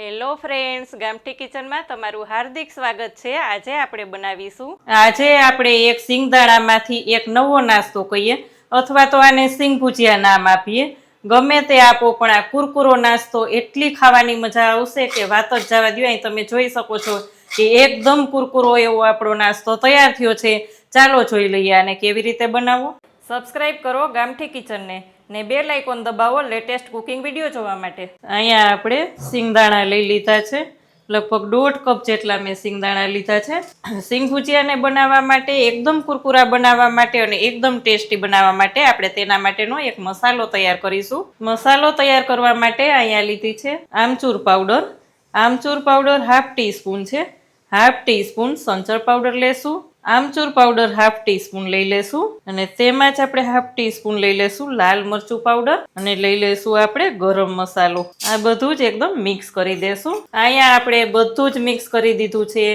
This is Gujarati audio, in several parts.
હેલો ફ્રેન્ડ્સ, ગામઠી કિચનમાં તમારું હાર્દિક સ્વાગત છે। આજે આપણે બનાવીશું એક સિંગદાણામાંથી એક નવો નાસ્તો કહીએ અથવા તો આને સિંગ ભુજિયા નામ આપીએ। ગમે તે આપો પણ આ કુરકુરો નાસ્તો એટલી ખાવાની મજા આવશે કે વાત જ જવા દો। અહીં તમે જોઈ શકો છો કે એકદમ કુરકુરો એવો આપણો નાસ્તો તૈયાર થયો છે। ચાલો જોઈ લઈએ આને કેવી રીતે બનાવવો। સબસ્ક્રાઇબ કરો ગામઠી કિચનને ને બેલ આઇકોન દબાવો લેટેસ્ટ કુકિંગ વિડીયો જોવા માટે। અહીંયા આપણે સિંગદાણા લઈ લીધા છે, લગભગ 1.5 કપ જેટલા મેં સિંગદાણા લીધા છે। સિંગ ભુજિયાને બનાવવા માટે, એકદમ કુરકુરા બનાવવા માટે અને એકદમ ટેસ્ટી બનાવવા માટે આપણે તેના માટેનો એક મસાલો તૈયાર કરીશું। મસાલો તૈયાર કરવા માટે અહીંયા લીધી છે આમચૂર પાવડર। આમચૂર પાવડર 1/2 ટીસ્પૂન છે। 1/2 ટીસ્પૂન સંચળ પાવડર લેશું। આમચૂર પાવડર 1/2 ટીસ્પૂન લઈ લેશું અને તેમાં જ આપણે 1/2 ટીસ્પૂન લઈ લેશું લાલ મરચું પાવડર અને લઈ લેશું આપણે ગરમ મસાલો। આ બધું જ એકદમ મિક્સ કરી દેશું। અહીંયા આપણે બધું જ મિક્સ કરી દીધું છે।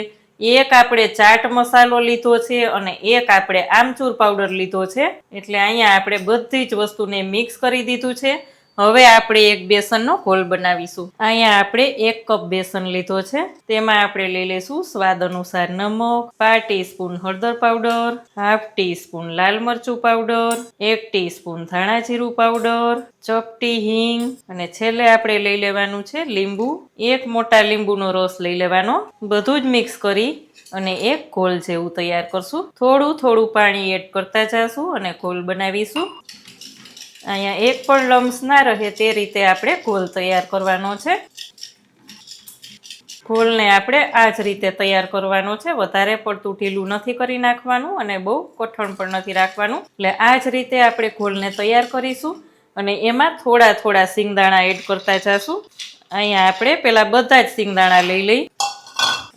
એક આપણે ચાટ મસાલો લીધો છે અને એક આપણે આમચૂર પાવડર લીધો છે, એટલે અહીંયા આપણે બધી જ વસ્તુને મિક્સ કરી દીધું છે। હવે આપણે એક બેસનનો ઘોલ બનાવીશું। અહીંયા આપણે 1 કપ બેસન લીધો છે, તેમાં આપણે લઈ લઈશું સ્વાદ અનુસાર નમક, 1/4 ટીસ્પૂન હળદર પાવડર, 1/2 ટીસ્પૂન લાલ મરચું પાવડર, 1 ટીસ્પૂન ધાણા જીરું પાવડર, ચપટી હિંગ અને છેલ્લે આપણે લઈ લેવાનું છે લીંબુ। 1 મોટા લીંબુનો રસ લઈ લેવાનો। બધું જ મિક્સ કરી અને એક ઘોલ જેવું તૈયાર કરશું। થોડું થોડું પાણી એડ કરતા જશું અને ઘોલ બનાવીશું। અહીંયા એક પણ લમ્સ ના રહે તે રીતે આપણે ઘોલ તૈયાર કરવાનો છે। ઘોલને આપણે આ જ રીતે તૈયાર કરવાનો છે, વધારે પડતું ઢીલું નથી કરી નાખવાનું અને બહુ કઠણ પણ નથી રાખવાનું। એટલે આ જ રીતે આપણે ઘોલને તૈયાર કરીશું અને એમાં થોડા થોડા સિંગદાણા એડ કરતા જશું। અહીંયા આપણે પેલા બધા જ સિંગદાણા લઈ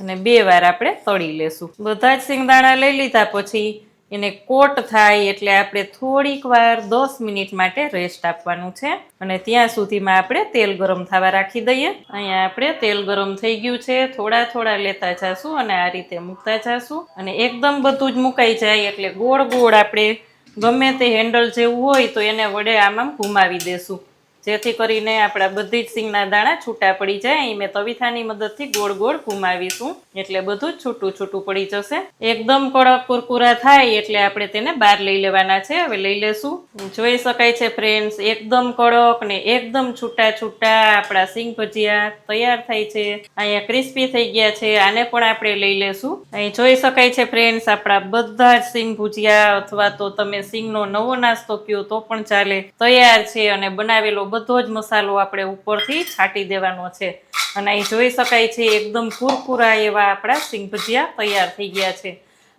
અને 2 વાર આપણે તળી લેશું। બધા જ સિંગદાણા લઈ લીધા પછી એને કોટ થાય એટલે આપણે થોડીક વાર 10 મિનિટ માટે રેસ્ટ આપવાનું છે અને ત્યાં સુધીમાં આપણે તેલ ગરમ થવા રાખી દઈએ। અહીંયા આપણે તેલ ગરમ થઈ ગયું છે, થોડા થોડા લેતા જાશું અને આ રીતે મૂકતા જાશું અને એકદમ બધું જ મુકાઈ જાય એટલે ગોળ ગોળ આપણે ગમે તે હેન્ડલ જેવું હોય તો એને વડે આમ ઘુમાવી દેશું, જેથી કરીને આપણા બધી જ સિંગના દાણા છૂટા પડી જાય। અહીં મેં તવીથાની મદદથી ગોળ ગોળ ઘુમાવીશું એટલે બધું જ છૂટું છૂટું પડી જશે। એકદમ કડક કુરકુરા થાય એટલે આપણે તેને બહાર લઈ લેવાના છે। હવે લઈ લેશું। જોઈ શકાય છે ફ્રેન્ડ્સ, એકદમ કડક ને એકદમ છૂટા છૂટા આપણા સિંગ ભજીયા તૈયાર થાય છે। અહીંયા ક્રિસ્પી થઈ ગયા છે, આને પણ આપણે લઈ લેશું। અહીં જોઈ શકાય છે ફ્રેન્ડ્સ, આપણા બધા જ સિંગ ભુજિયા અથવા તો તમે સિંગનો નવો નાસ્તો કયો તો પણ ચાલે, તૈયાર છે અને બનાવેલો બધો જ મસાલો આપણે ઉપરથી છાંટી દેવાનો છે અને અહીં જોઈ શકાય છે એકદમ કુરકુરા એવા આપણા સિંગ ભજીયા તૈયાર થઈ ગયા છે।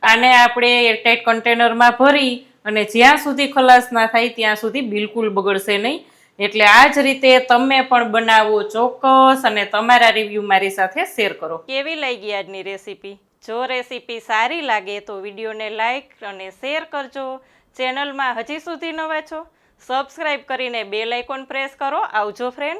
આને આપણે એરટાઇટ કન્ટેનરમાં ભરી અને જ્યાં સુધી ખલાસ ના થાય ત્યાં સુધી બિલકુલ બગડશે નહીં, એટલે આ જ રીતે તમે પણ બનાવો ચોક્કસ અને તમારા રિવ્યૂ મારી સાથે શેર કરો। કેવી લાગી આજની રેસીપી? જો રેસીપી સારી લાગે તો વિડીયોને લાઈક અને શેર કરજો। ચેનલમાં હજી સુધી નવા છો, સબસ્ક્રાઇબ કરીને બેલ આઇકોન પ્રેસ કરો। આવજો ફ્રેન્ડ્સ।